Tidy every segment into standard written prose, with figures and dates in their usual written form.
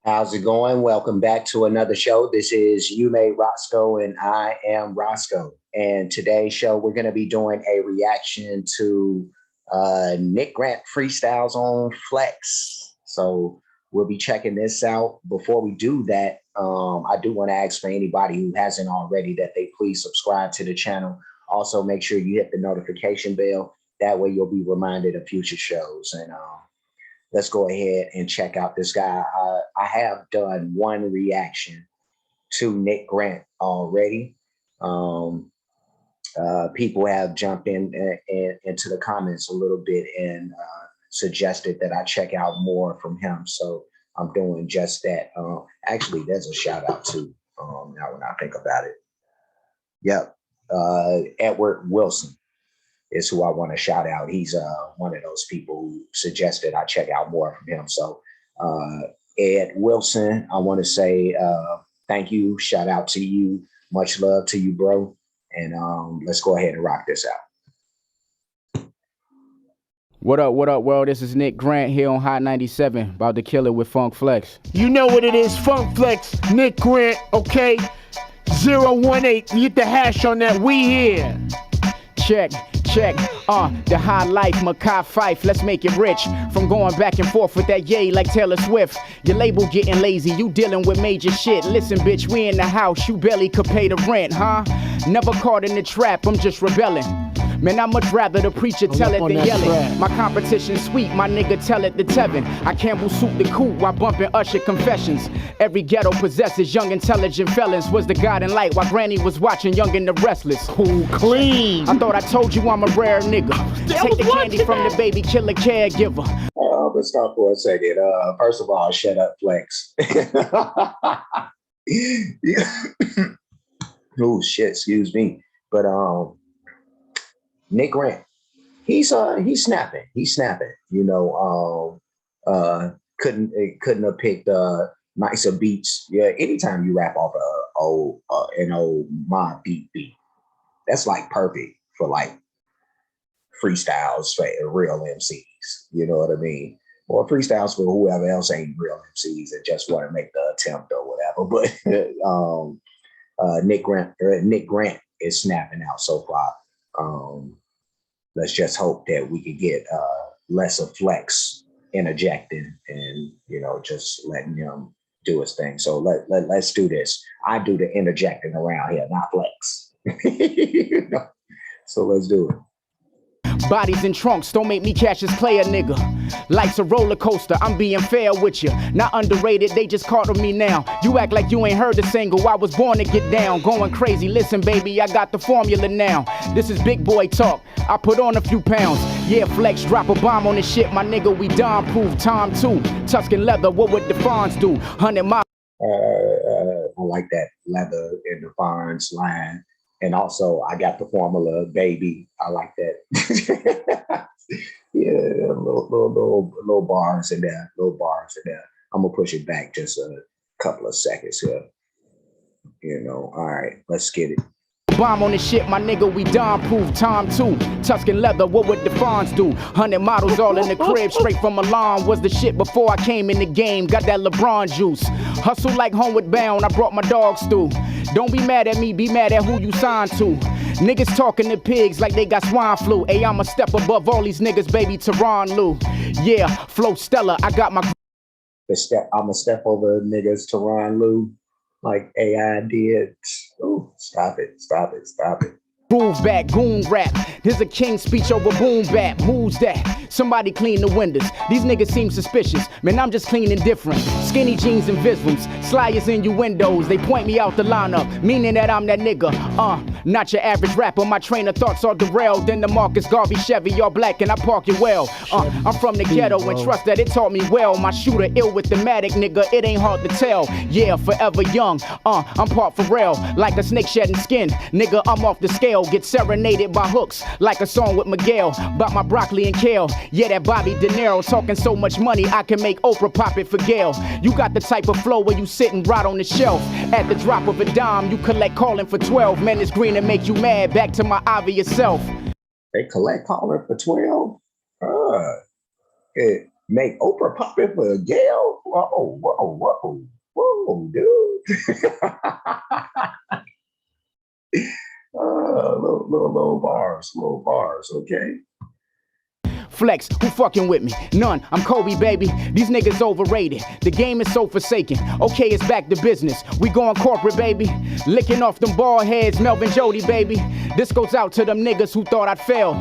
How's it going? Welcome back to another show. This is You Made Roscoe, and I am Roscoe. And today's show, we're going to be doing a reaction to Nick Grant freestyles on Flex. So we'll be checking this out. Before we do that, I do want to ask for anybody who hasn't already that they please subscribe to the channel. Also, make sure you hit the notification bell. That way, you'll be reminded of future shows. And let's go ahead and check out this guy. I have done one reaction to Nick Grant already. Um, People have jumped into the comments a little bit and suggested that I check out more from him. So I'm doing just that. Actually, there's a shout out to now when I think about it. Yep, Edward Wilson is who I want to shout out. He's one of those people who suggested I check out more from him. So, Ed Wilson, I want to say thank you. Shout out to you. Much love to you, bro. And let's go ahead and rock this out. What up, world? This is Nick Grant here on Hot 97, about to kill it with Funk Flex. You know what it is, Funk Flex, Nick Grant, okay? 018, get the hash on that, we here. Check. The high life, Makai Fife, let's make it rich. From going back and forth with that yay like Taylor Swift. Your label getting lazy, you dealing with major shit. Listen, bitch, we in the house, you barely could pay the rent, huh? Never caught in the trap, I'm just rebelling. Man, I'd much rather the preacher tell it than yell it. My competition sweet, my nigga tell it to Tevin. I Campbell suit the coupe while bumping Usher confessions. Every ghetto possesses young intelligent felons. Was the guiding light while Granny was watching Young and the Restless. Cool, clean. I thought I told you I'm a rare nigga. Take the candy from the baby, kill a caregiver. Let's stop for a second. First of all, shut up, Flex. Oh shit, excuse me. But Nick Grant, he's snapping. He's snapping. You know, couldn't have picked nicer beats. Yeah, anytime you rap off an old mob beat, that's like perfect for like freestyles for real MCs. You know what I mean? Or freestyles for whoever else ain't real MCs and just want to make the attempt or whatever. But Nick Grant is snapping out so far. Let's just hope that we could get less of Flex interjecting and, you know, just letting him do his thing. So let's do this. I do the interjecting around here, not Flex. You know? So let's do it. Bodies in trunks, don't make me catch this player, nigga. Life's a roller coaster, I'm being fair with you. Not underrated, they just caught on me now. You act like you ain't heard the single, I was born to get down. Going crazy, listen baby, I got the formula now. This is big boy talk, I put on a few pounds. Yeah, Flex, drop a bomb on this shit, my nigga, we Don proof. Time 2, Tuscan leather, what would the Fonz do? 100 miles. I like that leather in the Fonz line. And also, I got the formula, baby. I like that. Yeah, little bars in there, I'm gonna push it back just a couple of seconds here. You know, all right, let's get it. Bomb on this shit, my nigga, we Don proof. Time 2, Tuscan leather, what would the Fonz do? 100 models all in the crib, straight from Milan. Was the shit before I came in the game, got that LeBron juice. Hustle like Homeward Bound, I brought my dogs through. Don't be mad at me, be mad at who you signed to. Niggas talking to pigs like they got swine flu. Hey, I'm a step above all these niggas, baby, Teron Lou. Yeah, Flo Stella, I got my... I'm a step over niggas, Teron Lou. Like AI did. Oh, stop it. Groove back, goon rap. There's a king speech over boom bap. Who's that? Somebody clean the windows. These niggas seem suspicious. Man, I'm just clean and different. Skinny jeans and visms. Sly as innuendos. They point me out the lineup, meaning that I'm that nigga. Not your average rapper. My train of thoughts are derailed. Then the Marcus Garvey Chevy, all black and I park it well. I'm from the ghetto and trust that it taught me well. My shooter ill with the matic, nigga. It ain't hard to tell. Yeah, forever young. I'm part Pharrell. Like a snake shedding skin. Nigga, I'm off the scale. Get serenaded by hooks like a song with Miguel. Bought my broccoli and kale. Yeah, that Bobby De Niro talking so much money I can make Oprah pop it for Gail. You got the type of flow where you sitting right on the shelf. At the drop of a dime, you collect calling for 12. Man, it's green and make you mad. Back to my obvious self. They collect calling for 12? Yeah. Make Oprah popular for Gail? Whoa, whoa, whoa, whoa, dude. little bars, okay? Flex, who fucking with me? None, I'm Kobe, baby. These niggas overrated. The game is so forsaken. Okay, it's back to business. We going corporate, baby. Licking off them bald heads, Melvin Jody, baby. This goes out to them niggas who thought I'd fail.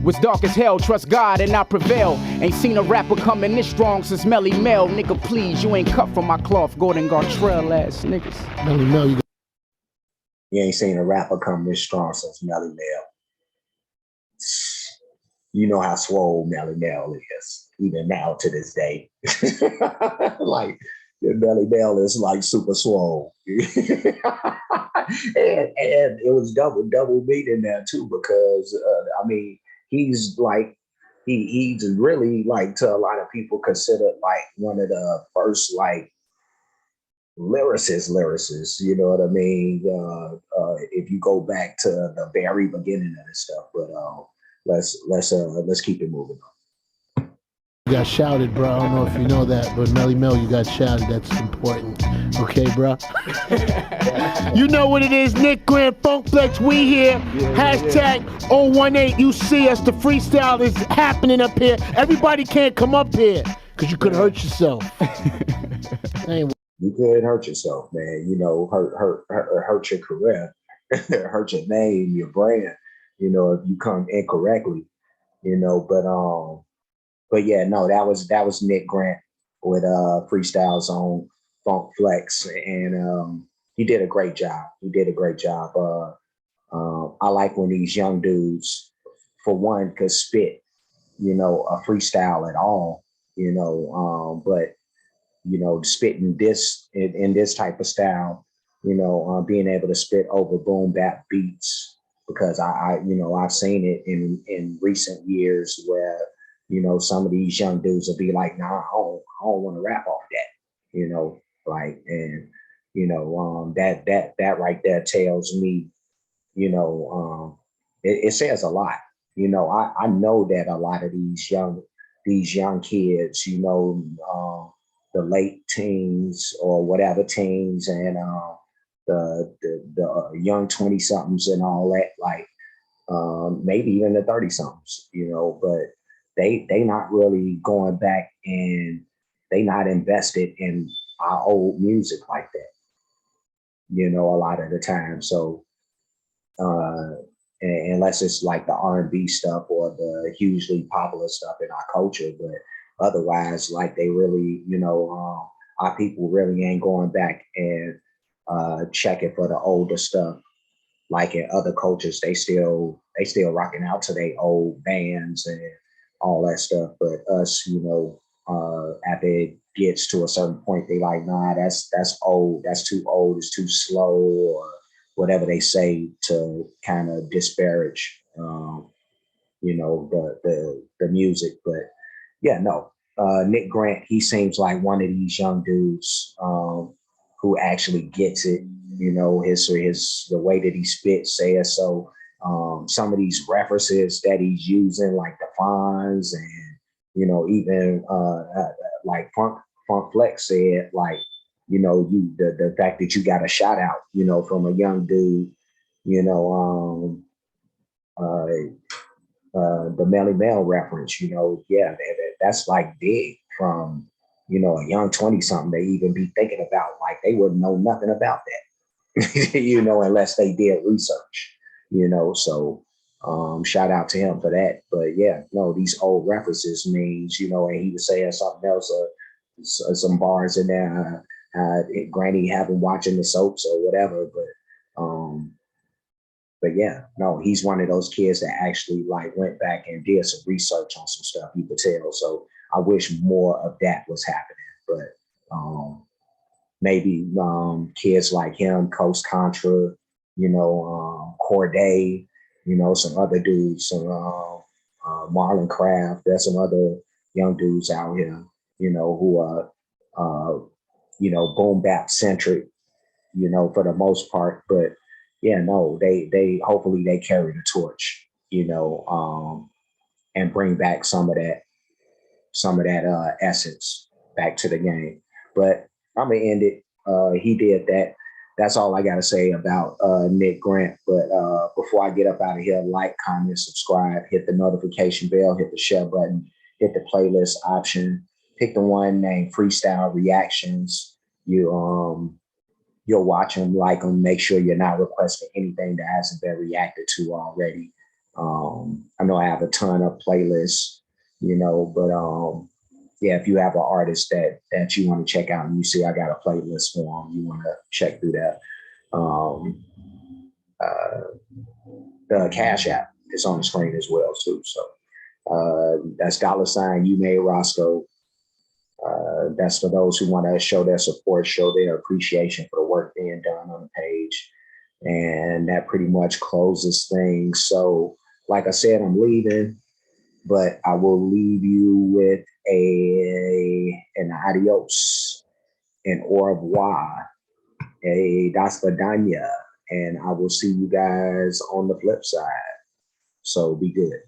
Was dark as hell, trust God and I prevail. Ain't seen a rapper coming this strong since Melly Mel. Nigga, please, you ain't cut from my cloth. Gordon Gartrell ass niggas. Melly Mel, you ain't seen a rapper come this strong since Melly Mel. You know how swole Melly Mel is, even now to this day. Like, Melly Mel is like super swole. and it was double beat in there too, because I mean, he's like, he's really, like, to a lot of people considered like one of the first like lyricists, you know what I mean? If you go back to the very beginning of this stuff, but let's keep it moving on. You got shouted, bro. I don't know if you know that, but Melly Mel, you got shouted. That's important. Okay, bro? You know what it is, Nick Grant, Funk Flex, we here. Hashtag 018, you see us. The freestyle is happening up here. Everybody can't come up here, because you could hurt yourself. Anyway. You could hurt yourself, man. You know, hurt your career, hurt your name, your brand, you know, if you come incorrectly, you know, but yeah, no, that was Nick Grant with Freestyles on Funk Flex, and he did a great job. I like when these young dudes, for one, could spit, you know, a freestyle at all, you know, but you know, spitting this in this type of style, you know, being able to spit over boom bap beats, because I you know, I've seen it in recent years where, you know, some of these young dudes will be like, nah, I don't want to rap off that, you know, like, and you know, that right there tells me, you know, it says a lot. You know, I know that a lot of these young kids, you know, the late teens or whatever teens, and the young 20 somethings and all that, like maybe even the 30 somethings, you know, but they not really going back, and they not invested in our old music like that, you know, a lot of the time. So unless it's like the R&B stuff or the hugely popular stuff in our culture, but otherwise, like, they really, you know, our people really ain't going back and checking for the older stuff. Like in other cultures, they still rocking out to their old bands and all that stuff. But us, you know, after it gets to a certain point, they like, nah, that's old, that's too old, it's too slow, or whatever they say to kind of disparage, you know, the music. But yeah, no, Nick Grant, he seems like one of these young dudes who actually gets it. You know, the way that he spits says so. Some of these references that he's using, like the Fonz, and you know, even like Funk Flex said, like, you know, the fact that you got a shout out, you know, from a young dude, you know, the Melly Mel reference, you know, yeah, that's like big from, you know, a young 20 something to even be thinking about, like, they wouldn't know nothing about that, you know, unless they did research, you know. So shout out to him for that. But yeah, no, these old references means, you know, and he was saying something else, some bars in there, Granny having watching the soaps or whatever, but yeah, no, he's one of those kids that actually like went back and did some research on some stuff, you could tell. So I wish more of that was happening. But maybe kids like him, Coast Contra, you know, Corday, you know, some other dudes, some Marlon Craft. There's some other young dudes out here, you know, who are, you know, boom bap centric, you know, for the most part. But yeah, no, they hopefully they carry the torch, you know, and bring back some of some of that essence back to the game. But I'm gonna end it. He did that. That's all I gotta say about Nick Grant. But before I get up out of here, like, comment, subscribe, hit the notification bell, hit the share button, hit the playlist option, pick the one named Freestyle Reactions. You'll watch them, like them, make sure you're not requesting anything that hasn't been reacted to already. I know I have a ton of playlists, but yeah, if you have an artist that you want to check out and you see I got a playlist for them, you want to check through that. The Cash App is on the screen as well too. So that's $ you made Roscoe. That's for those who want to show their support, show their appreciation for the work being done on the page. And that pretty much closes things. So, like I said, I'm leaving, but I will leave you with an adios, an au revoir, a das vidania, and I will see you guys on the flip side. So be good.